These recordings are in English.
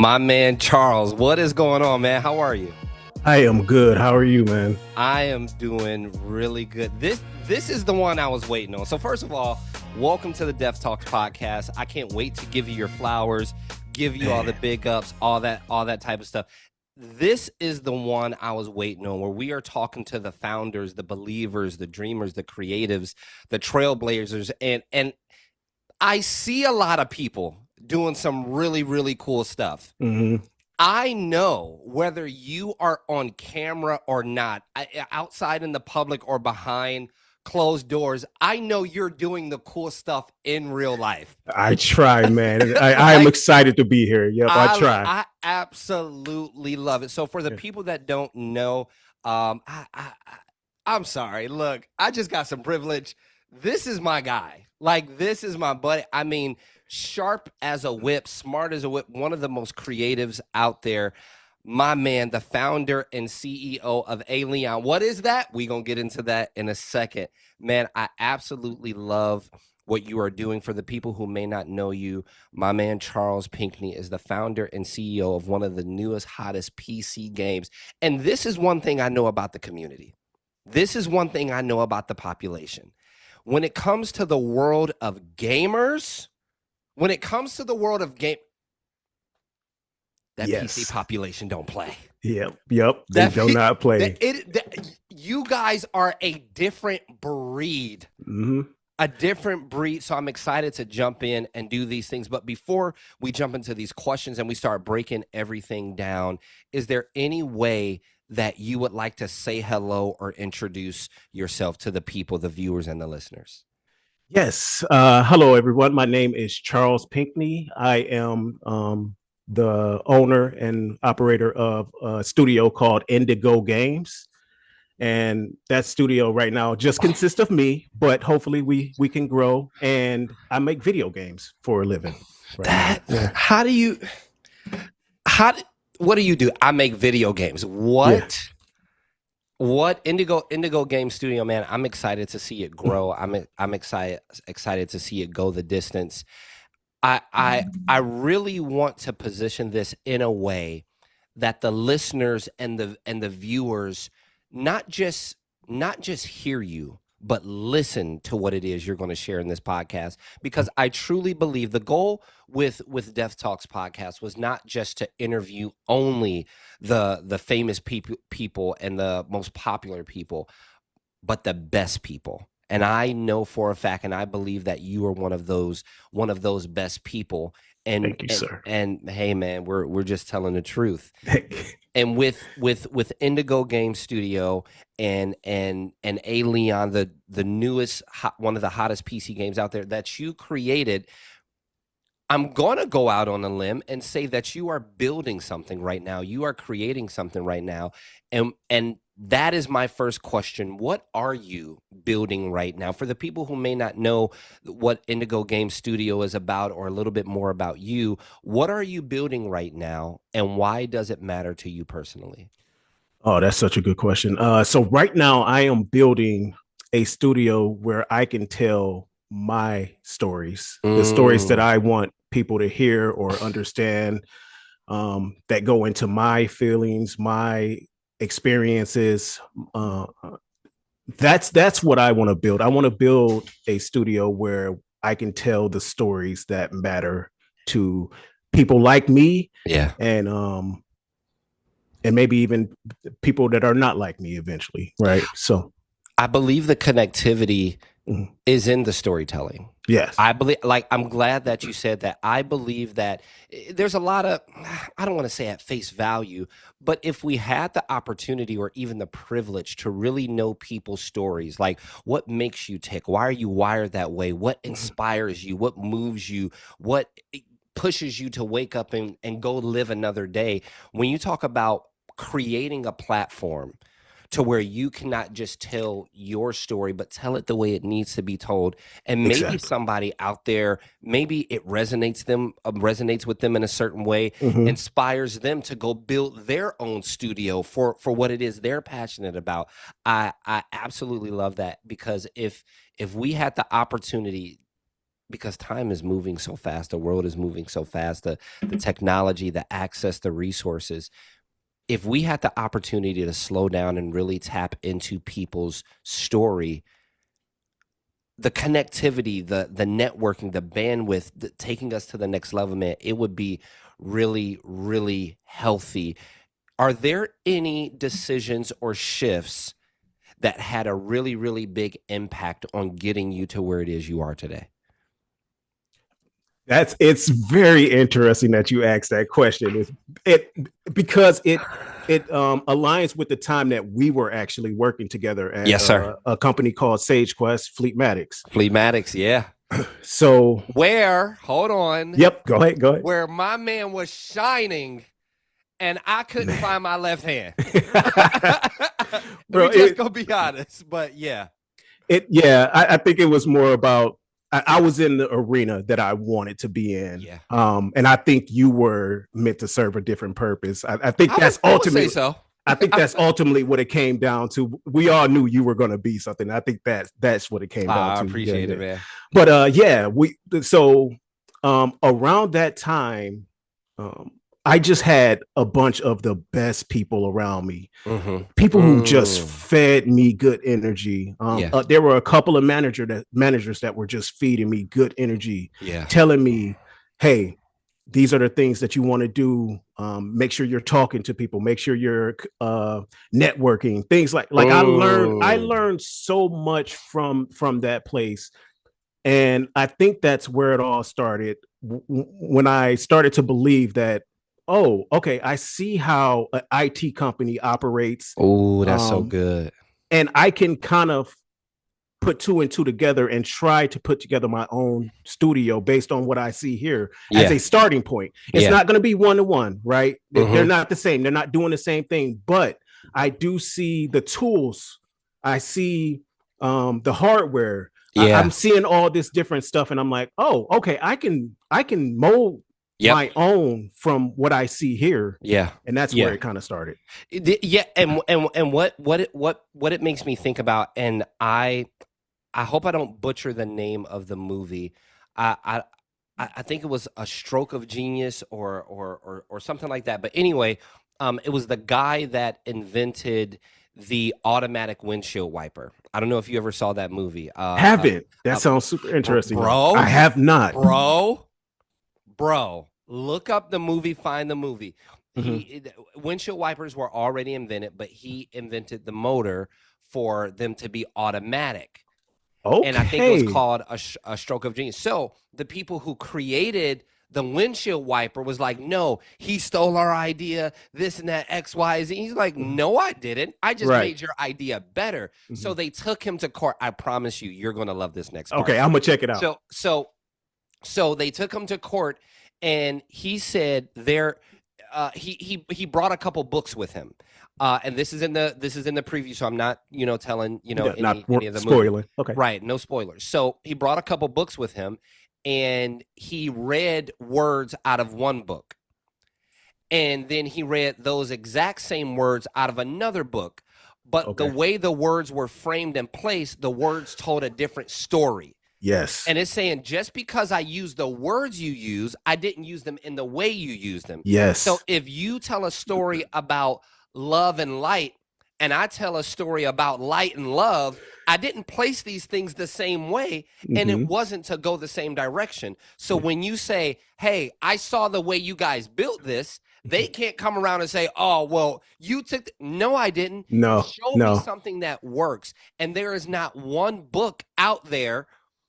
My man, Charles, what is going on, man? How are you? I am good. How are you, man? I am doing really good. This is the one I was waiting on. So first of all, welcome to the Dev Talks podcast. I can't wait to give you your flowers, give you all the big ups, all that type of stuff. This is the one I was waiting on, where we are talking to the founders, the believers, the dreamers, the creatives, the trailblazers, and I see a lot of people doing some really, really cool stuff. Mm-hmm. I know whether you are on camera or not, outside in the public or behind closed doors, I know you're doing the cool stuff in real life. I try, man. I am excited to be here. Yep, I try. I absolutely love it. So for the people that don't know, I'm sorry. Look, I just got some privilege. This is my guy. Like, this is my buddy. I mean, sharp as a whip, smart as a whip, one of the most creatives out there. My man, the founder and CEO of Leon. What is that? We're going to get into that in a second. Man, I absolutely love what you are doing. For the people who may not know you, my man Charles Pinkney is the founder and CEO of one of the newest, hottest PC games. And this is one thing I know about the community. This is one thing I know about the population. When it comes to the world of gamers, that Yes. PC population don't play. Yep. They do not play. You guys are a different breed. Mm-hmm. A different breed. So I'm excited to jump in and do these things. But before we jump into these questions and we start breaking everything down, is there any way that you would like to say hello or introduce yourself to the people, the viewers and the listeners? Yes. Hello, everyone. My name is Charles Pinkney. I am the owner and operator of a studio called Indigo Games. And that studio right now just consists of me, but hopefully we can grow. And I make video games for a living. What do you do? I make video games. What? Yeah. What Indigo Games Studio, man? I'm excited to see it grow. I'm excited to see it go the distance. I really want to position this in a way that the listeners and the viewers not just hear you, but listen to what it is you're going to share in this podcast. Because I truly believe the goal with Dev Talks podcast was not just to interview only the famous people and the most popular people, but the best people. And I know for a fact, and I believe that you are one of those best people. And thank you, sir. And hey, man, we're just telling the truth. And with Indigo Games Studio and Leon, the newest one of the hottest PC games out there that you created, I'm gonna go out on a limb and say that you are building something right now. You are creating something right now, and that is my first question. What are you building right now? For the people who may not know what Indigo Games Studio is about, or a little bit more about you, what are you building right now, and why does it matter to you personally? Oh, that's such a good question. So right now I am building a studio where I can tell my stories, the stories that I want people to hear or understand, that go into my feelings, my experiences. That's what I want to build. I want to build a studio where I can tell the stories that matter to people like me. Yeah. And maybe even people that are not like me eventually. Right. So I believe the connectivity is in the storytelling. Yes. I believe, like, I'm glad that you said that. I believe that there's a lot of, I don't want to say at face value, but if we had the opportunity or even the privilege to really know people's stories, like what makes you tick? Why are you wired that way? What inspires you? What moves you? What pushes you to wake up and go live another day? When you talk about creating a platform to where you cannot just tell your story, but tell it the way it needs to be told. And maybe somebody out there, maybe it resonates with them in a certain way, inspires them to go build their own studio for what it is they're passionate about. I absolutely love that, because if we had the opportunity, because time is moving so fast, the world is moving so fast, the technology, the access, the resources. If we had the opportunity to slow down and really tap into people's story, the connectivity, the networking, the bandwidth, taking us to the next level, man, it would be really, really healthy. Are there any decisions or shifts that had a really, really big impact on getting you to where it is you are today? It's very interesting that you asked that question. It because it aligns with the time that we were actually working together at Yes, sir. a company called Sage Quest Fleetmatics. Fleetmatics, yeah. So Hold on, yep, go ahead. where my man was shining and I couldn't find my left hand. Bro, We just gonna be honest, but yeah. I think it was more about I was in the arena that I wanted to be in. Yeah. And I think you were meant to serve a different purpose. I think that's ultimately so. I think that's ultimately what it came down to. We all knew you were going to be something. I think that's what it came down to. I appreciate it, man. But around that time, I just had a bunch of the best people around me. Mm-hmm. People who just fed me good energy. There were a couple of managers that were just feeding me good energy, telling me, "Hey, these are the things that you want to do. Make sure you're talking to people. Make sure you're networking. Things like I learned so much from that place, and I think that's where it all started when I started to believe that. Oh, okay. I see how an IT company operates. Oh, that's so good. And I can kind of put two and two together and try to put together my own studio based on what I see here as a starting point. It's not going to be one-to-one, right? They're not the same. They're not doing the same thing, but I do see the tools. I see the hardware. I'm seeing all this different stuff and I'm like, oh, okay, I can mold my own from what I see here. Yeah. And that's where it kind of started. Yeah. And what it makes me think about, and I hope I don't butcher the name of the movie. I think it was A Stroke of Genius or something like that. But anyway, it was the guy that invented the automatic windshield wiper. I don't know if you ever saw that movie. Haven't. That sounds super interesting, bro. I have not, bro. Look up the movie. Find the movie. Windshield wipers were already invented, but he invented the motor for them to be automatic. Okay. And I think it was called a stroke of genius. So the people who created the windshield wiper was like, no, he stole our idea, this and that, X, Y, Z. He's like, no, I didn't. I just made your idea better. So they took him to court. I promise you, you're going to love this next part. Okay, I'm going to check it out. So they took him to court, and he said he brought a couple books with him. And this is in the preview, so I'm not telling any of the spoiling. Movie. Okay, right? No spoilers. So he brought a couple books with him, and he read words out of one book, and then he read those exact same words out of another book. But the way the words were framed and placed, the words told a different story. Yes. And it's saying, just because I use the words you use, I didn't use them in the way you use them. Yes. So if you tell a story about love and light, and I tell a story about light and love, I didn't place these things the same way, and it wasn't to go the same direction. So when you say, hey, I saw the way you guys built this, they can't come around and say, oh, well, you took no, I didn't. Show me something that works. And there is not one book out there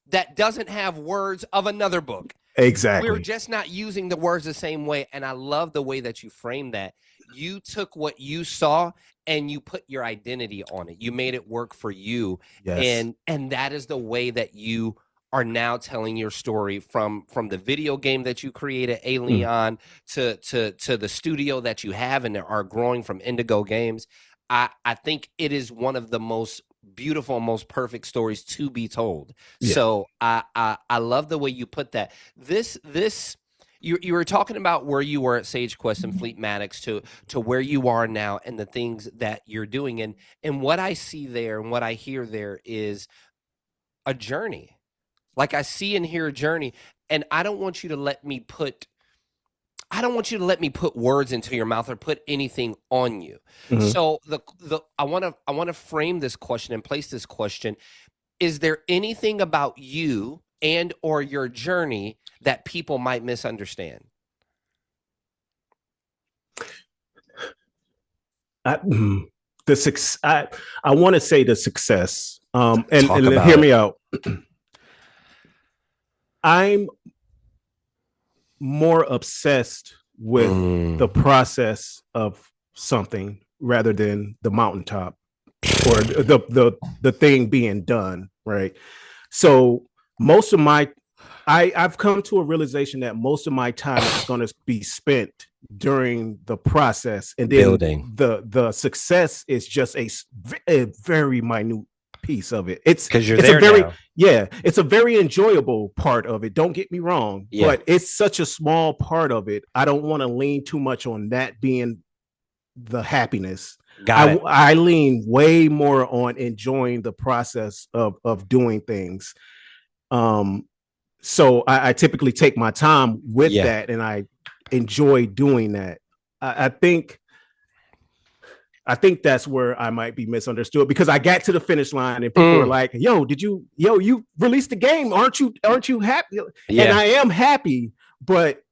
that doesn't have words of another book. Exactly. We're just not using the words the same way. And I love the way that you framed that. You took what you saw and you put your identity on it. You made it work for you. Yes. And that is the way that you are now telling your story, from the video game that you created, Alien, to the studio that you have and are growing from Indigo Games. I think it is one of the most beautiful, most perfect stories to be told. So I love the way you put that. You were talking about where you were at Sage Quest and Fleetmatics to where you are now and the things that you're doing. And what I see there and what I hear there is a journey. Like I see and hear a journey, and I don't want you to let me put words into your mouth or put anything on you. Mhm. So I want to frame this question and place this question. Is there anything about you and or your journey that people might misunderstand? I, mm, the success. I want to say the success. Talk And about hear it. me out. I'm more obsessed with the Mm. process of something rather than the mountaintop or the thing being done, right? So most of my I've come to a realization that most of my time is going to be spent during the process, and then Building. the success is just a very minute piece of it. Because you're It's a there very now. yeah, it's a very enjoyable part of it. Don't get me wrong, Yeah. but it's such a small part of it. I don't want to lean too much on that being the happiness. Got it. I lean way more on enjoying the process of doing things. Um, so I typically take my time with Yeah. that, and I enjoy doing that. I, I think I think that's where I might be misunderstood because I got to the finish line and people were Mm. like, you released the game. Aren't you happy?" And Yeah. I am happy, but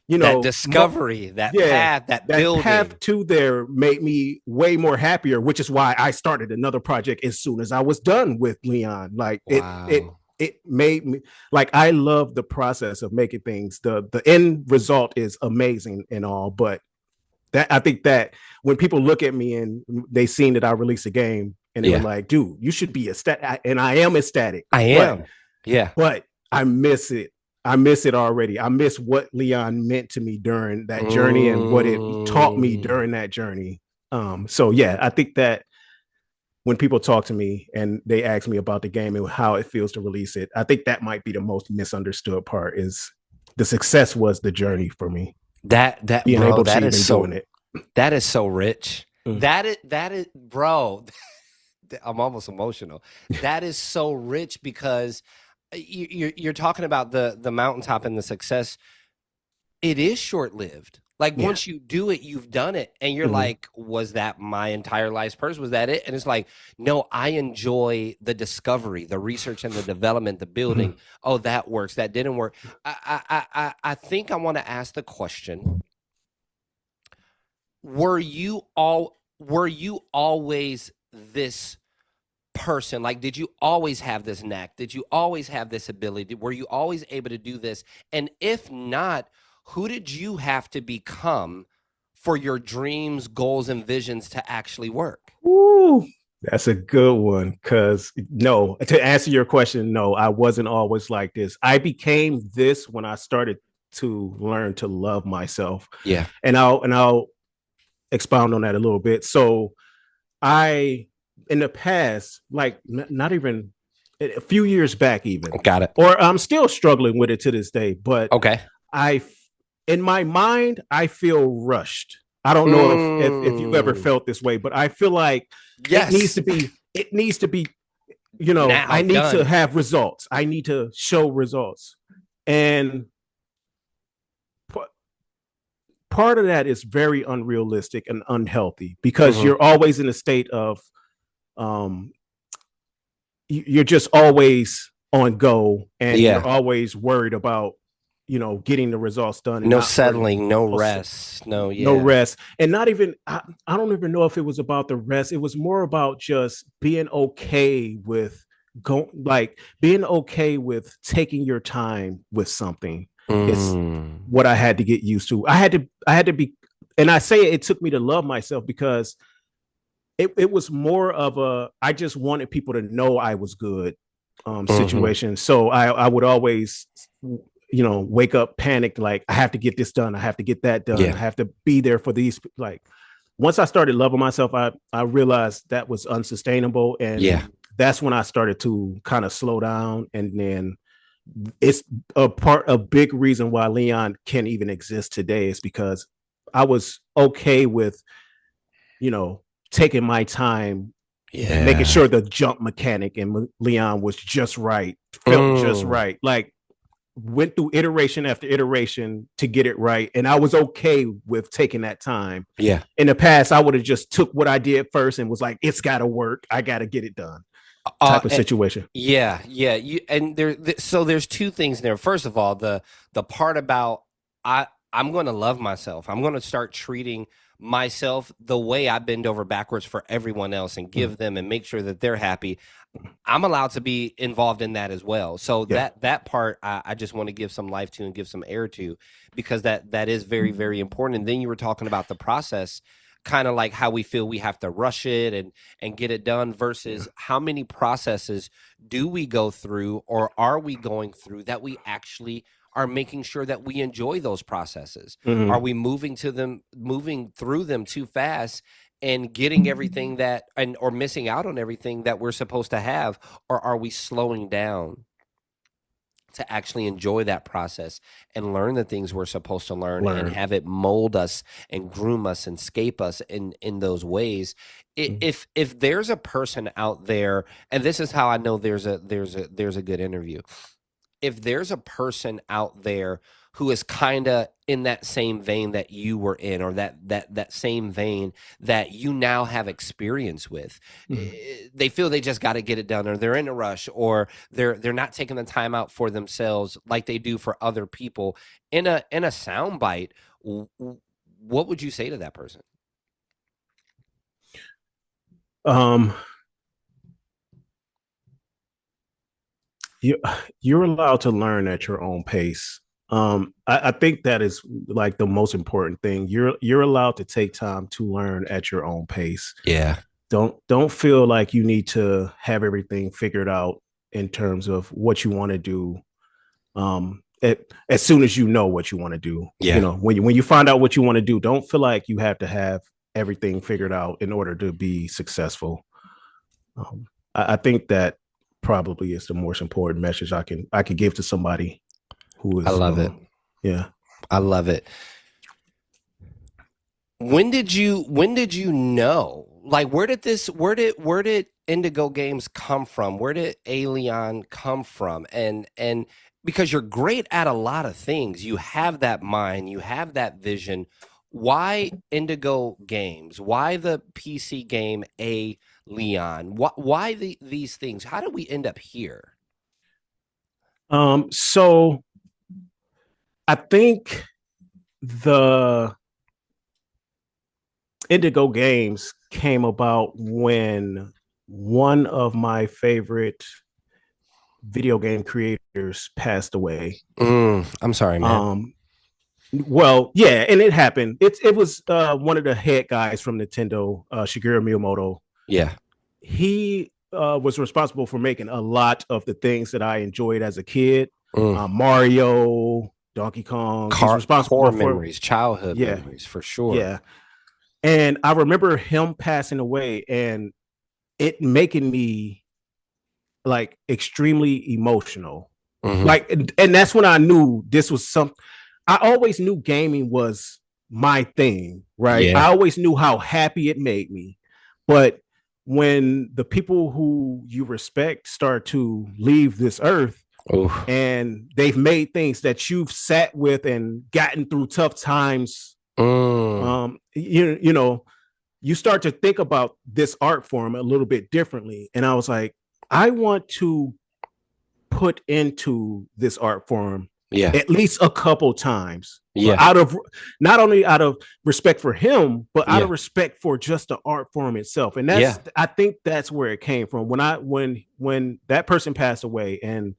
you That know, discovery, that yeah, path, that that building. path to there made me way more happier, which is why I started another project as soon as I was done with Leon. Like Wow. it made me like I love the process of making things. The end result is amazing and all, but that I think that when people look at me and they seen that I released a game and they were Yeah. like, dude, you should be ecstatic. And I am ecstatic, I am. Yeah. but I miss it. I miss it already. I miss what Leon meant to me during that journey and what it taught me Mm. during that journey. So yeah, I think that when people talk to me and they ask me about the game and how it feels to release it, I think that might be the most misunderstood part is the success was the journey for me, That being bro, able to even doing it. that is so rich. Mm. That is bro. I'm almost emotional. That is so rich because you're talking about the mountaintop and the success. It is short lived. Like Yeah. once you do it, you've done it, and you're Mm-hmm. like, was that my entire life's purpose? Was that it? And it's like, no, I enjoy the discovery, the research and the development, the building. Mm-hmm. Oh, that works. That didn't work. I think I want to ask the question: were you always this person? Like, did you always have this knack? Did you always have this ability? Were you always able to do this? And if not, who did you have to become for your dreams, goals, and visions to actually work? Ooh, that's a good one. Because no, to answer your question, no, I wasn't always like this. I became this when I started to learn to love myself, Yeah. and I'll expound on that a little bit. So I, in the past, like not even a few years back, even, Got it. or I'm still struggling with it to this day, but Okay. I, in my mind, I feel rushed. I don't know if you ever Mm, felt this way, but I feel like yes. it needs to be, Now I need to done. have results. I need to show results. And part of that is very unrealistic and unhealthy because Hmm. you're always in a state of um you're just always on go and you're Yeah. always worried about getting the results done and No not worried settling, no about rest. No, no yeah. rest and not even I don't even know if it was about the rest. It was more about just being okay with being okay with taking your time with something. It's Mm. what I had to get used to. I had to be, and I say it took me to love myself because it was more of a I just wanted people to know I was good Hmm. situation. So I would always wake up panicked like I have to get this done, I have to get that done, I Yeah. have to be there for these. Like once I started loving myself, I realized that was unsustainable, and Yeah. that's when I started to kind of slow down. And then it's a big reason why Leon can even exist today is because I was okay with you know taking my time making Yeah. sure the jump mechanic and Leon was just right, felt just Mm. right. Like went through iteration after iteration to get it right, and I was okay with taking that time. Yeah. In the past, I would have just took what I did first and was like, "It's got to work. I got to get it done." Type of And, situation. yeah, yeah. And so there's two things there. First of all, the part about I'm going to love myself. I'm going to start treating myself the way I bend over backwards for everyone else and Mm. give them and make sure that they're happy. I'm allowed to be involved in that as well. So Yeah. that part I just want to give some life to and give some air to, because that is very, very important. And then you were talking about the process, kind of like how we feel we have to rush it and get it done versus how many processes do we go through or are we going through that we actually are making sure that we enjoy those processes. Are we moving through them too fast and getting everything that and or missing out on everything that we're supposed to have, or are we slowing down to actually enjoy that process and learn the things we're supposed to learn and have it mold us and groom us and scape us in those ways? If there's a person out there, and this is how I know there's a good interview, if there's a person out there who is kind of in that same vein that you were in, or that same vein that you now have experience with, they feel they just got to get it done, or they're in a rush, or they're not taking the time out for themselves like they do for other people in a sound bite, what would you say to that person? Um, you you're allowed to learn at your own pace. I think that is like the most important thing. You're allowed to take time to learn at your own pace. Yeah. Don't feel like you need to have everything figured out in terms of what you want to do. As soon as you know what you want to do, Yeah. when you find out what you want to do, don't feel like you have to have everything figured out in order to be successful. I think that probably is the most important message I can give to somebody who I is love it. Yeah. I love it. When did you know? Like, where did Indigo Games come from? Where did Alien come from? And because you're great at a lot of things, you have that mind, you have that vision. Why Indigo Games? Why the PC game Leon? Why these things? How did we end up here? So I think the Indigo Games came about when one of my favorite video game creators passed away. I'm sorry, man. Well, yeah, and it happened. It was one of the head guys from Nintendo, Shigeru Miyamoto. Yeah. He was responsible for making a lot of the things that I enjoyed as a kid. Mario, Donkey Kong. He's responsible Core for memories, childhood yeah, memories, for sure. yeah. And I remember him passing away and it making me like extremely emotional. Like, and that's when I knew this was some. I always knew gaming was my thing, right? I Yeah. always knew how happy it made me. But when the people who you respect start to leave this earth, Oof. and they've made things that you've sat with and gotten through tough times, you know, you start to think about this art form a little bit differently. And I was like, I want to put into this art form Yeah. at least a couple times. Yeah. Out of not only out of respect for him, but out Yeah. of respect for just the art form itself. And Yeah. I think that's where it came from. When that person passed away and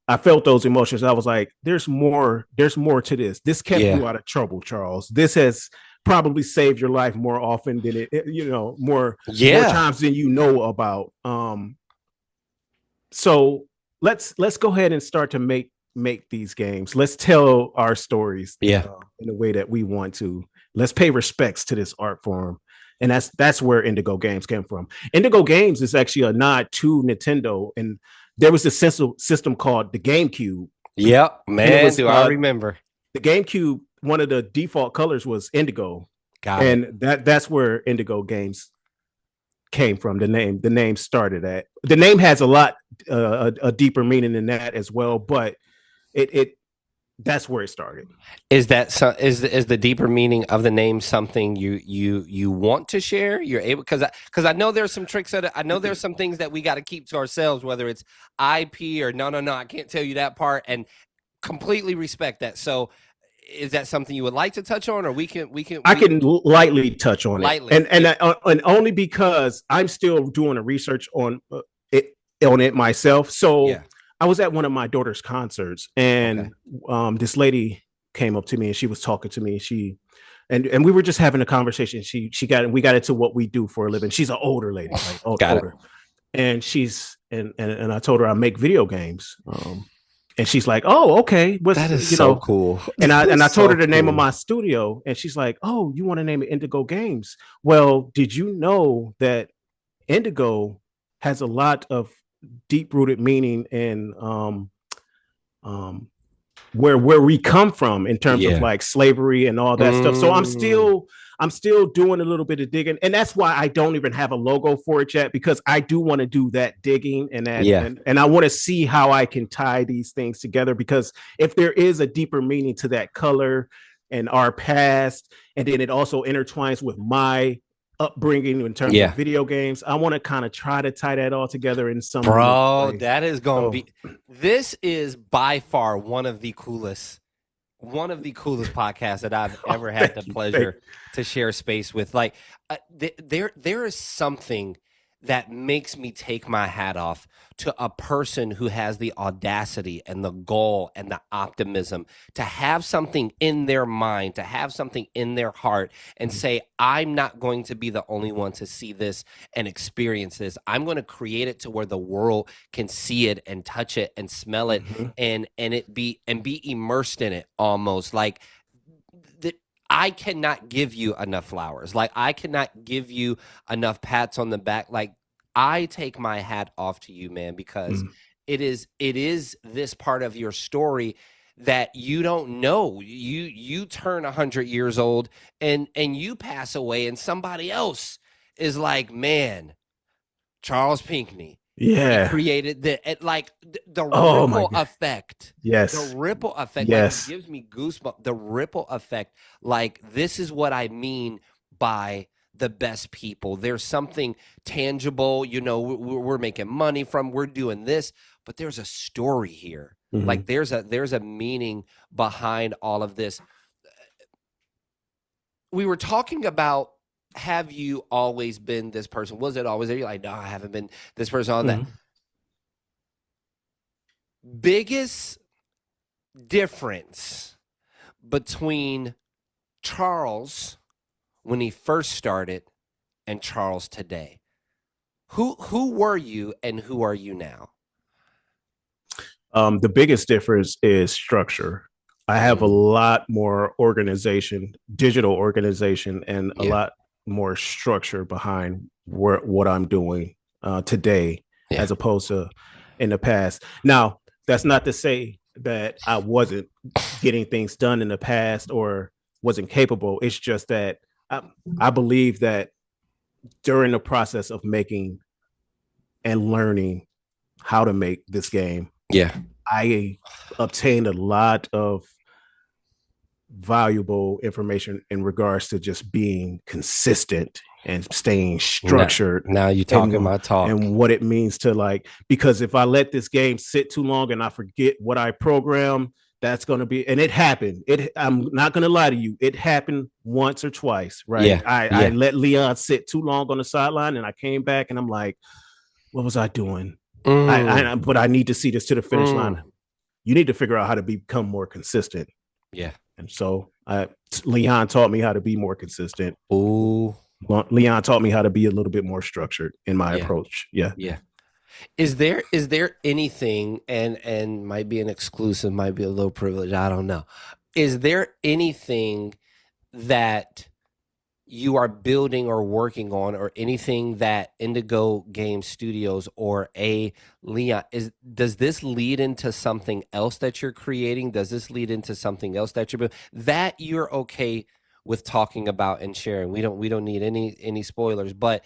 I felt those emotions, I was like, there's more to this. This kept Yeah. you out of trouble, Charles. This has probably saved your life more often than more Yeah. times than you know about. So let's go ahead and start to make these games. Let's tell our stories Yeah. in the way that we want to. Let's pay respects to this art form. And that's where Indigo Games came from. Indigo Games is actually a nod to Nintendo. And there was a system called the GameCube. Yep, man. Was, I remember the GameCube? One of the default colors was indigo, Got and it. that's where Indigo Games came from. The name started at. The name has a lot a deeper meaning than that as well, but it that's where it started. Is that is the deeper meaning of the name something you want to share? You're able, because I know there's some tricks that I know there's some things that we got to keep to ourselves, whether it's IP or no, I can't tell you that part, and completely respect that. So, is that something you would like to touch on, or I can lightly touch on lightly, it, and only because I'm still doing a research on it myself. So yeah. I was at one of my daughter's concerts, and this lady came up to me and she was talking to me. And we were just having a conversation. We got into what we do for a living. She's an older lady, like older, and and I told her I make video games. And she's like, "Oh, okay." That is so cool. And I told her the name of my studio, and she's like, "Oh, you want to name it Indigo Games?" Well, did you know that Indigo has a lot of deep rooted meaning in where we come from in terms of like slavery and all that stuff. So I'm still doing a little bit of digging, and that's why I don't even have a logo for it yet, because I do want to do that digging and and I want to see how I can tie these things together, because if there is a deeper meaning to that color and our past, and then it also intertwines with my upbringing in terms of video games, I want to kind of try to tie that all together in some way. That is going to be, this is by far one of the coolest podcasts that I've ever had the pleasure to share space with. Like there is something that makes me take my hat off to a person who has the audacity and the goal and the optimism to have something in their mind, to have something in their heart, and say, I'm not going to be the only one to see this and experience this. I'm going to create it to where the world can see it and touch it and smell it, and be immersed in it, almost like that. I cannot give you enough flowers. Like, I cannot give you enough pats on the back. Like, I take my hat off to you, man, because it is this part of your story that you don't know. You turn 100 years old and you pass away, and somebody else is like, man, Charles Pinckney. Yeah, he created the ripple effect. Yes, the ripple effect. Yes, like, it gives me goosebumps. The ripple effect. Like, this is what I mean by the best people. There's something tangible. You know, we're making money from. We're doing this, but there's a story here. Like, there's a meaning behind all of this. We were talking about, have you always been this person? Was it always there? You're like, no, I haven't been this person on that. Biggest difference between Charles when he first started and Charles today. Who were you and who are you now? The biggest difference is structure. I have a lot more organization, digital organization, and a lot more structure behind what I'm doing today, as opposed to in the past. Now, that's not to say that I wasn't getting things done in the past or wasn't capable. It's just that I believe that during the process of making and learning how to make this game, I obtained a lot of valuable information in regards to just being consistent and staying structured. Now you're talking my talk. And what it means to, like, because if I let this game sit too long and I forget what I programmed, that's going to be, and it happened. I'm not going to lie to you. It happened once or twice, right? I let Leon sit too long on the sideline, and I came back and I'm like, what was I doing? But I need to see this to the finish line. You need to figure out how to become more consistent. Yeah. And so Leon taught me how to be more consistent. Ooh. Leon taught me how to be a little bit more structured in my approach. Yeah. Is there anything, and might be an exclusive, might be a low privilege, I don't know. Is there anything that you are building or working on, or anything that Indigo Games Studios or Leon does this lead into something else that you're creating? Does this lead into something else that you're building that you're okay with talking about and sharing? We don't need any spoilers, but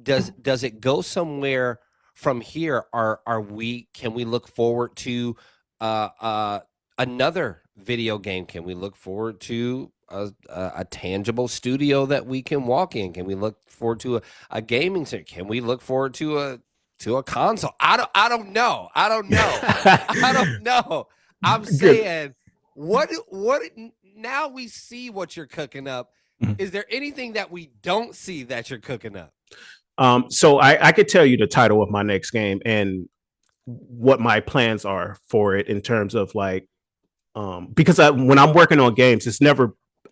does it go somewhere from here? Can we look forward to uh uh another video game? Can we look forward to a tangible studio that we can walk in? Can we look forward to a gaming center? Can we look forward to a console? I don't know. I don't know. I don't know. I'm Good. saying what now we see what you're cooking up. Mhm. Is there anything that we don't see that you're cooking up? So I could tell you the title of my next game and what my plans are for it in terms of like, because when I'm working on games,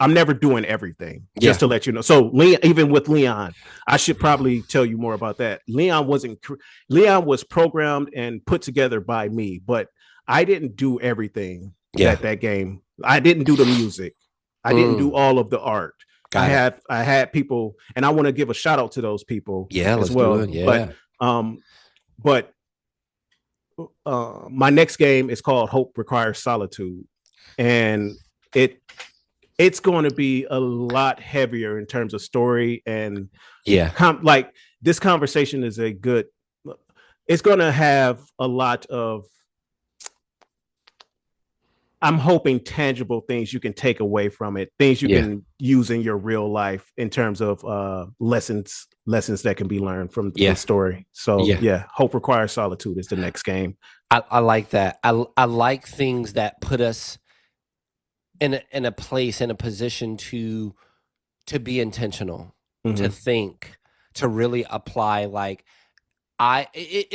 I'm never doing everything. Just to let you know. So even with Leon, I should probably tell you more about that. Leon was programmed and put together by me, but I didn't do everything that game. I didn't do the music. I didn't do all of the art. I had people, and I want to give a shout out to those people as well. But my next game is called Hope Requires Solitude, and it's going to be a lot heavier in terms of story and like this conversation is it's going to have a lot of, I'm hoping, tangible things you can take away from it, things you can use in your real life in terms of lessons that can be learned from the story. So Hope Requires Solitude is the next game. I like that. I like things that put us in a place, in a position to be intentional, to think, to really apply. Like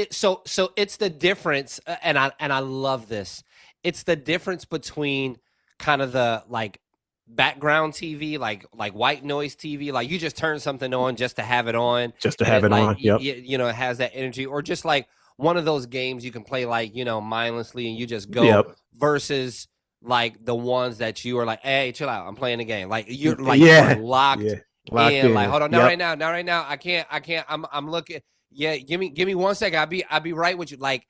so it's the difference, and I love this. It's the difference between kind of the like background TV, like white noise TV, like you just turn something on just to have it on, Yep. It has that energy, or just like one of those games you can play like mindlessly and you just go, versus like the ones that you are like, hey, chill out, I'm playing a game. Like you're like you're locked in. Like, hold on, not right now. I can't. I'm looking. Yeah, give me 1 second. I'll be right with you. Like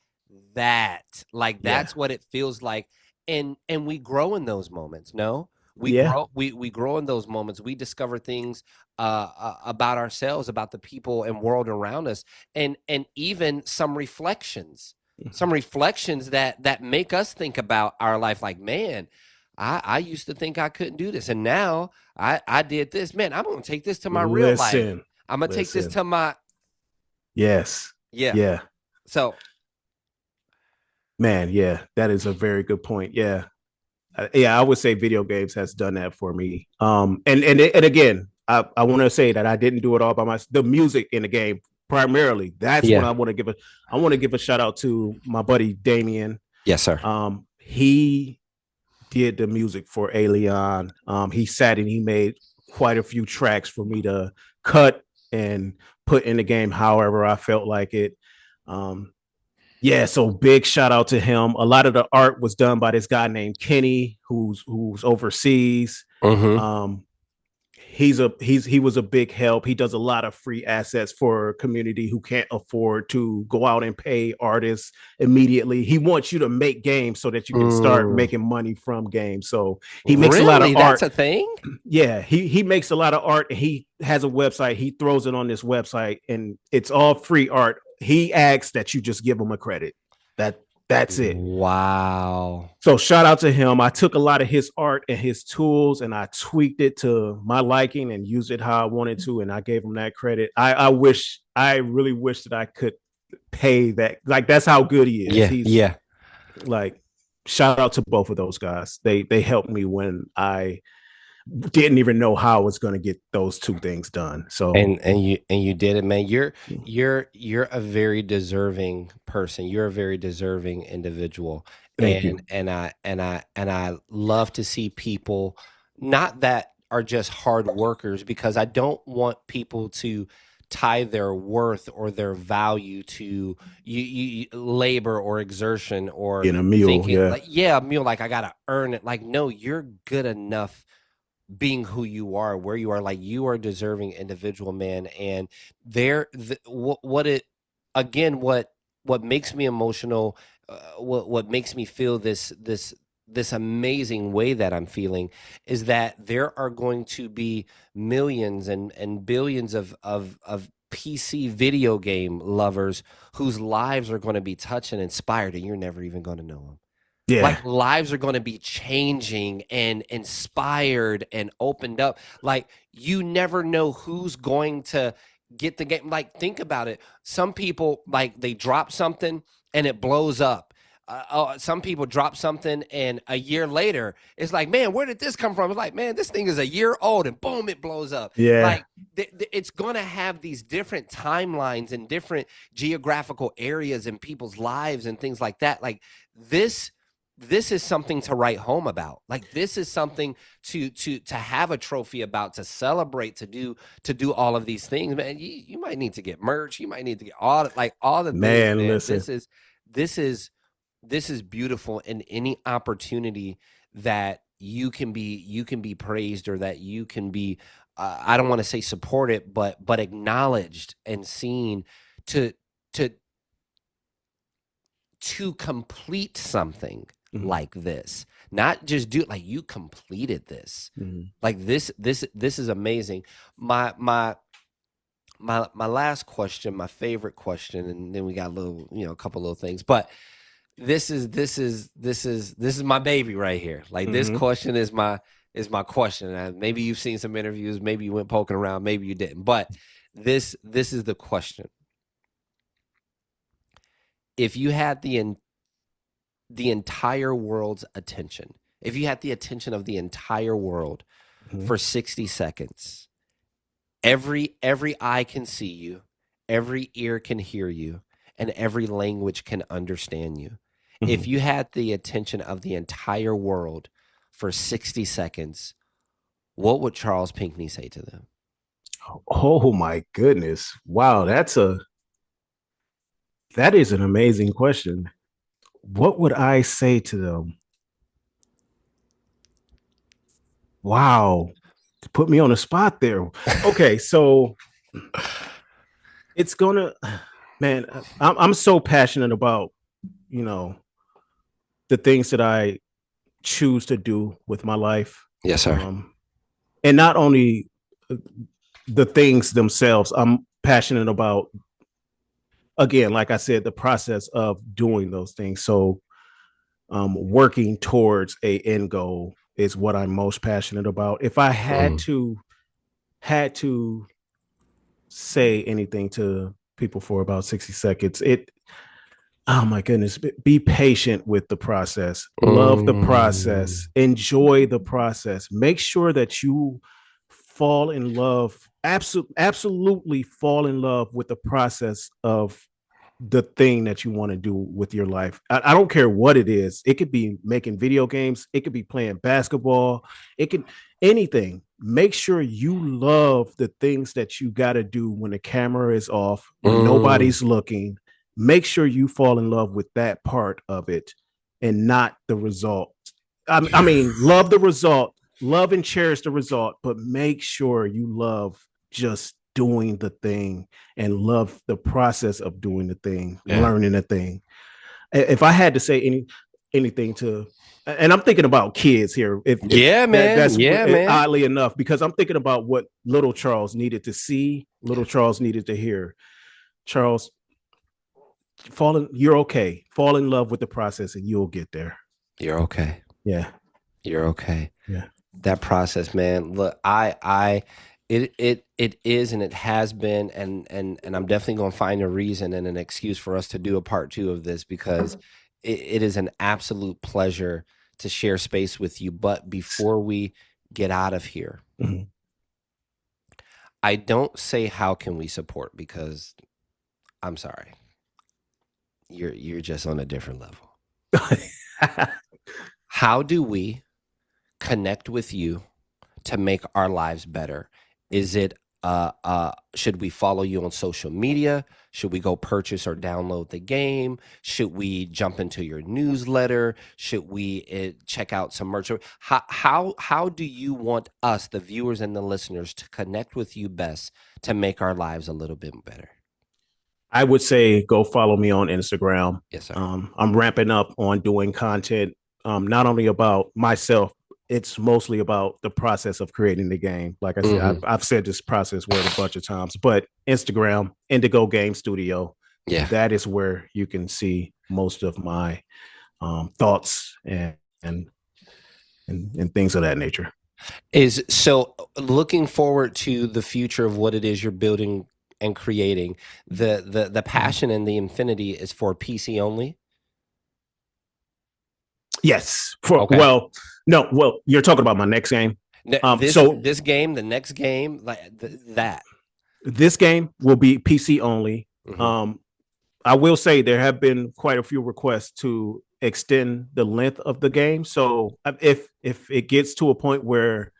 that. Like that's what it feels like. And we grow in those moments. No, we grow in those moments. We discover things about ourselves, about the people and world around us, and even some reflections that make us think about our life. Like, man, I used to think I couldn't do this, and now I did this. Man, I'm gonna take this to my real life. I'm gonna take this to my So, man, that is a very good point. I would say video games has done that for me. And again, I want to say that I didn't do it all by myself. The music in the game primarily. That's what I want to give I want to give a shout out to my buddy Damien. Yes, sir. He did the music for Alien. He sat and he made quite a few tracks for me to cut and put in the game however I felt like it. So big shout out to him. A lot of the art was done by this guy named Kenny, who's overseas. He was a big help. He does a lot of free assets for a community who can't afford to go out and pay artists immediately. He wants you to make games so that you can start making money from games. So he makes a lot of art. That's a thing? Yeah, he makes a lot of art. He has a website. He throws it on this website, and it's all free art. He asks that you just give him a credit. That's it. Wow. So shout out to him. I took a lot of his art and his tools and I tweaked it to my liking and used it how I wanted to. And I gave him that credit. I really wish that I could pay that. Like, that's how good he is. Like, shout out to both of those guys. They helped me when I didn't even know how I was going to get those two things done. So and you did it, man. You're a very deserving person. You're a very deserving individual. Thank you. And I love to see people not that are just hard workers, because I don't want people to tie their worth or their value to you labor or exertion or in a meal. Thinking, a meal, like I gotta earn it. Like, no, you're good enough being who you are, where you are. Like, you are a deserving individual, man. And what makes me emotional, what makes me feel this amazing way that I'm feeling, is that there are going to be millions and billions of PC video game lovers whose lives are going to be touched and inspired, and you're never even going to know them. Yeah. Like lives are going to be changing and inspired and opened up. Like you never know who's going to get the game. Like think about it. Some people like they drop something and it blows up. Some people drop something and a year later it's like, man, where did this come from? It's like, man, this thing is a year old and boom, it blows up. Yeah. Like it's going to have these different timelines and different geographical areas in people's lives and things like that. Like this is something to write home about. Like this is something to have a trophy about, to celebrate, to do all of these things, man. You might need to get merch. You might need to get all the things, Man, man. listen. This is beautiful, and any opportunity that you can be praised, or that you can be I don't want to say supported, but acknowledged and seen to to complete something like this, not just do it. Like you completed this. Like this is amazing. My last question, my favorite question, and then we got a little, a couple little things, but this is my baby right here. Like this question is my question. And maybe you've seen some interviews, maybe you went poking around, maybe you didn't, but this is the question. If you had the entire world's attention, if you had the attention of the entire world for 60 seconds, every eye can see you, every ear can hear you, and every language can understand you. If you had the attention of the entire world for 60 seconds, what would Charles Pinckney say to them? Oh my goodness. Wow, that is an amazing question. What would I say to them? Wow. Put me on the spot there. Okay, so it's gonna, man, I'm so passionate about, the things that I choose to do with my life. Yes, sir. And not only the things themselves, I'm passionate about, again, like I said, the process of doing those things. So working towards a end goal is what I'm most passionate about. If I had to say anything to people for about 60 seconds, oh my goodness, be patient with the process. Love the process. Enjoy the process. Make sure that you fall in love, absolutely fall in love with the process of the thing that you want to do with your life. I don't care what it is. It could be making video games. It could be playing basketball. It could anything. Make sure you love the things that you got to do when the camera is off, when nobody's looking. Make sure you fall in love with that part of it and not the result. I mean, love the result, love and cherish the result, but make sure you love just doing the thing and love the process of doing the thing, learning the thing. If I had to say anything to, and I'm thinking about kids here. Man. Oddly enough, because I'm thinking about what little Charles needed to see, little Charles needed to hear. Charles, you're okay. Fall in love with the process and you'll get there. You're okay. Yeah. You're okay. Yeah. That process, man. Look, it is, and it has been, and I'm definitely going to find a reason and an excuse for us to do a part 2 of this, because it is an absolute pleasure to share space with you. But before we get out of here, I don't say how can we support, because I'm sorry, you're just on a different level. How do we connect with you to make our lives better? Is it should we follow you on social media? Should we go purchase or download the game? Should we jump into your newsletter? Should we check out some merch? How do you want us, the viewers and the listeners, to connect with you best to make our lives a little bit better? I would say go follow me on Instagram. Yes, sir. I'm ramping up on doing content, not only about myself, it's mostly about the process of creating the game. Like I said, I've said this process word a bunch of times, but Instagram, Indigo Games Studio, Yeah. that is where you can see most of my thoughts and things of that nature. Is so looking forward to the future of what it is you're building and creating. The passion and the infinity is for PC only. Yes. Well, you're talking about my next game. This game, the next game, like that. This game will be PC only. I will say there have been quite a few requests to extend the length of the game. So if it gets to a point where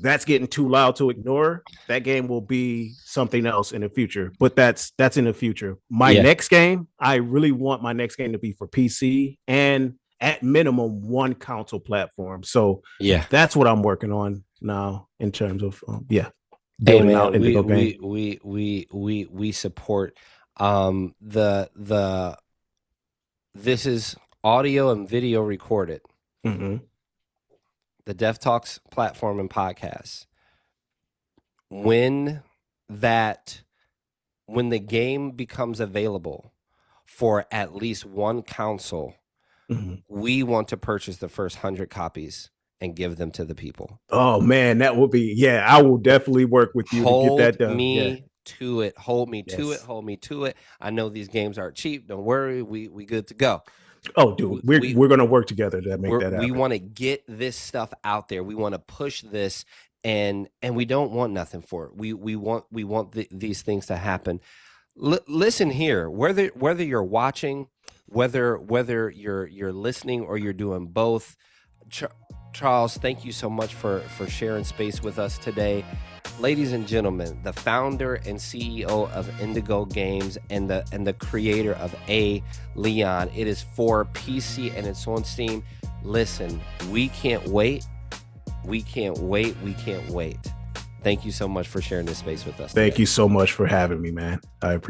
that's getting too loud to ignore, that game will be something else in the future. But that's in the future. My next game, I really want my next game to be for PC and at minimum one console platform. So that's what I'm working on now in terms of building out Indigo Games. We support this is audio and video recorded. The Dev Talks platform and podcast. When the game becomes available for at least one console, we want to purchase the first 100 copies and give them to the people. Oh man, that will be I will definitely work with you to get that done. Hold me to it. Hold me to it. Hold me to it. I know these games aren't cheap. Don't worry. We good to go. Oh, dude, we're gonna work together to make that happen. We want to get this stuff out there. We want to push this, and we don't want nothing for it. We want these things to happen. Listen here, whether you're watching, whether you're listening or you're doing both. Charles, thank you so much for sharing space with us today. Ladies and gentlemen, the founder and CEO of Indigo Games and the creator of Leon. It is for PC and it's on Steam. Listen, we can't wait. We can't wait. We can't wait. Thank you so much for sharing this space with us. Thank you so much for having me, man. I appreciate it.